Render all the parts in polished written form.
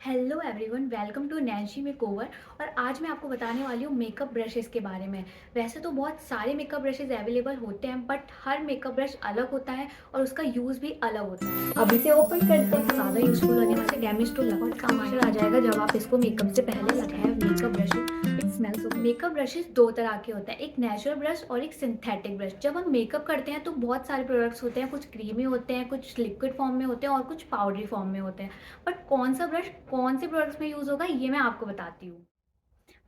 Hello everyone, welcome to Nancy makeover. और आज मैं आपको बताने वाली हूँ मेकअप ब्रशेस के बारे में। वैसे तो बहुत सारे मेकअप ब्रशेस अवेलेबल होते हैं, बट हर मेकअप ब्रश अलग होता है और उसका यूज़ भी अलग होता है। अब इसे ओपन करते हैं। ज़्यादा यूजफुल होने वाले डैमेज तो लगा काम आ जाएगा जब आप इसको मेकअप से पहले लगाएं। Makeup brush smells of makeup brushes दो तरह के होते हैं, एक नेचुरल ब्रश और एक सिंथेटिक ब्रश। जब हम मेकअप करते हैं तो बहुत सारे प्रोडक्ट्स होते हैं, कुछ क्रीमी होते हैं, कुछ लिक्विड फॉर्म में होते हैं और कुछ पाउडरी फॉर्म में होते हैं। बट कौन सा ब्रश कौन से प्रोडक्ट्स में यूज़ होगा ये मैं आपको बताती हूँ।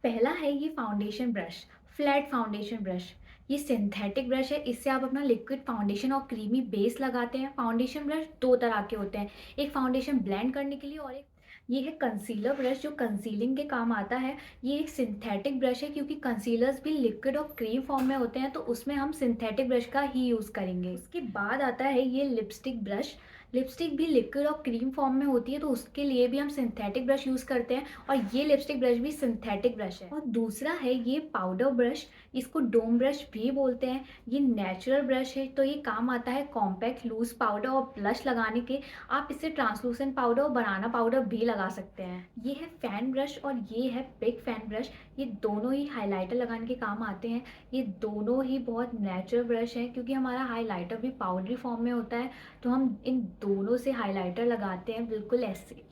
पहला है ये foundation brush, flat foundation brush. ये सिंथेटिक ब्रश है, इससे आप अपना लिक्विड फाउंडेशन और क्रीमी बेस लगाते हैं। फाउंडेशन ब्रश दो तरह के होते हैं, एक फाउंडेशन ब्लेंड करने के लिए और एक ये है कंसीलर ब्रश जो कंसीलिंग के काम आता है। ये एक सिंथेटिक ब्रश है क्योंकि कंसीलर्स भी लिक्विड और क्रीम फॉर्म में होते हैं, तो उसमें हम सिंथेटिक ब्रश का ही यूज़ करेंगे। उसके बाद आता है ये लिपस्टिक ब्रश। लिपस्टिक भी लिक्विड और क्रीम फॉर्म में होती है, तो उसके लिए भी हम सिंथेटिक ब्रश यूज़ करते हैं और ये लिपस्टिक ब्रश भी सिंथेटिक ब्रश है। और दूसरा है ये पाउडर ब्रश, इसको डोम ब्रश भी बोलते हैं। ये नेचुरल ब्रश है, तो ये काम आता है कॉम्पैक्ट लूज पाउडर और ब्लश लगाने के। आप इससे ट्रांसलूसेंट पाउडर और बनाना पाउडर भी लगा सकते हैं। ये है फैन ब्रश और ये है बिग फैन ब्रश। ये दोनों ही हाइलाइटर लगाने के काम आते हैं। ये दोनों ही बहुत नेचुरल ब्रश हैं क्योंकि हमारा हाइलाइटर भी पाउडरी फॉर्म में होता है, तो हम इन दोनों से हाइलाइटर लगाते हैं बिल्कुल ऐसे।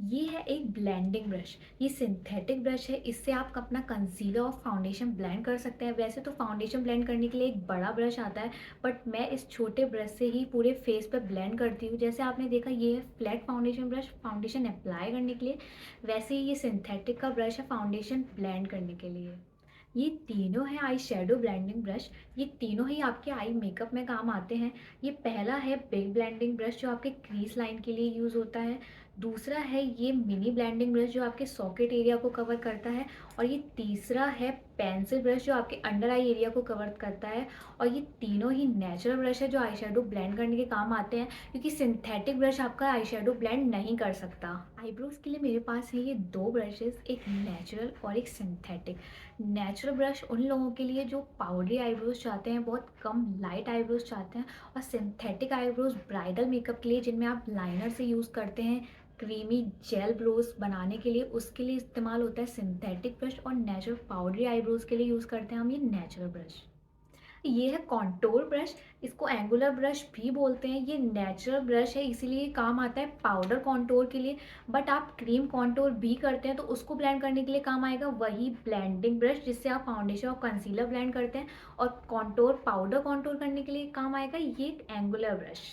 ये है एक ब्लेंडिंग ब्रश, ये सिंथेटिक ब्रश है, इससे आप अपना कंसीलर और फाउंडेशन ब्लेंड कर सकते हैं। वैसे तो फाउंडेशन ब्लेंड करने के लिए एक बड़ा ब्रश आता है, बट मैं इस छोटे ब्रश से ही पूरे फेस पे ब्लेंड करती हूँ। जैसे आपने देखा ये है flat foundation brush foundation apply करने के लिए, वैसे ही ये सिंथेटिक का ब्रश है फाउंडेशन ब्लेंड करने के लिए। ये तीनों हैं आई शेडो ब्लेंडिंग ब्रश, ये तीनों ही आपके आई मेकअप में काम आते हैं। ये पहला है बिग ब्लेंडिंग ब्रश जो आपके क्रीज लाइन के लिए यूज़ होता है। दूसरा है ये मिनी ब्लेंडिंग ब्रश जो आपके सॉकेट एरिया को कवर करता है। और ये तीसरा है पेंसिल ब्रश जो आपके अंडर आई एरिया को कवर करता है। और ये तीनों ही नेचुरल ब्रश है जो आई शेडो ब्लेंड करने के काम आते हैं, क्योंकि सिंथेटिक ब्रश आपका आई शेडो ब्लेंड नहीं कर सकता। आईब्रोज के लिए मेरे पास है ये दो ब्रशेस, एक नेचुरल और एक सिंथेटिक। नेचुरल ब्रश उन लोगों के लिए जो पाउडरी आईब्रोज चाहते हैं, बहुत कम लाइट आईब्रोज चाहते हैं। और सिंथेटिक आईब्रोज ब्राइडल मेकअप के लिए, जिनमें आप लाइनर से यूज़ करते हैं क्रीमी जेल ब्रोज बनाने के लिए, उसके लिए इस्तेमाल होता है सिंथेटिक ब्रश। और नेचुरल पाउडरी आईब्रोज के लिए यूज़ करते हैं हम ये नेचुरल ब्रश। ये है कॉन्टोर ब्रश, इसको एंगुलर ब्रश भी बोलते हैं। ये नेचुरल ब्रश है, इसीलिए काम आता है पाउडर कॉन्टोर के लिए। बट आप क्रीम कॉन्टोर भी करते हैं तो उसको ब्लेंड करने के लिए काम आएगा वही ब्लेंडिंग ब्रश जिससे आप फाउंडेशन और कंसीलर ब्लेंड करते हैं। और कॉन्टोर पाउडर कॉन्टोर करने के लिए काम आएगा ये एंगुलर ब्रश।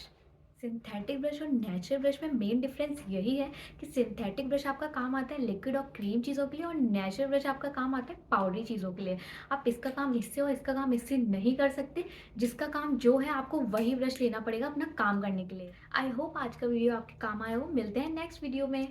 सिंथेटिक ब्रश और नेचुरल ब्रश में मेन डिफरेंस यही है कि सिंथेटिक ब्रश आपका काम आता है लिक्विड और क्रीम चीज़ों के लिए, और नेचुरल ब्रश आपका काम आता है पाउडरी चीज़ों के लिए। आप इसका काम इससे और इसका काम इससे नहीं कर सकते। जिसका काम जो है आपको वही ब्रश लेना पड़ेगा अपना काम करने के लिए। आई होप आज का वीडियो आपके काम आया हो। मिलते हैं नेक्स्ट वीडियो में।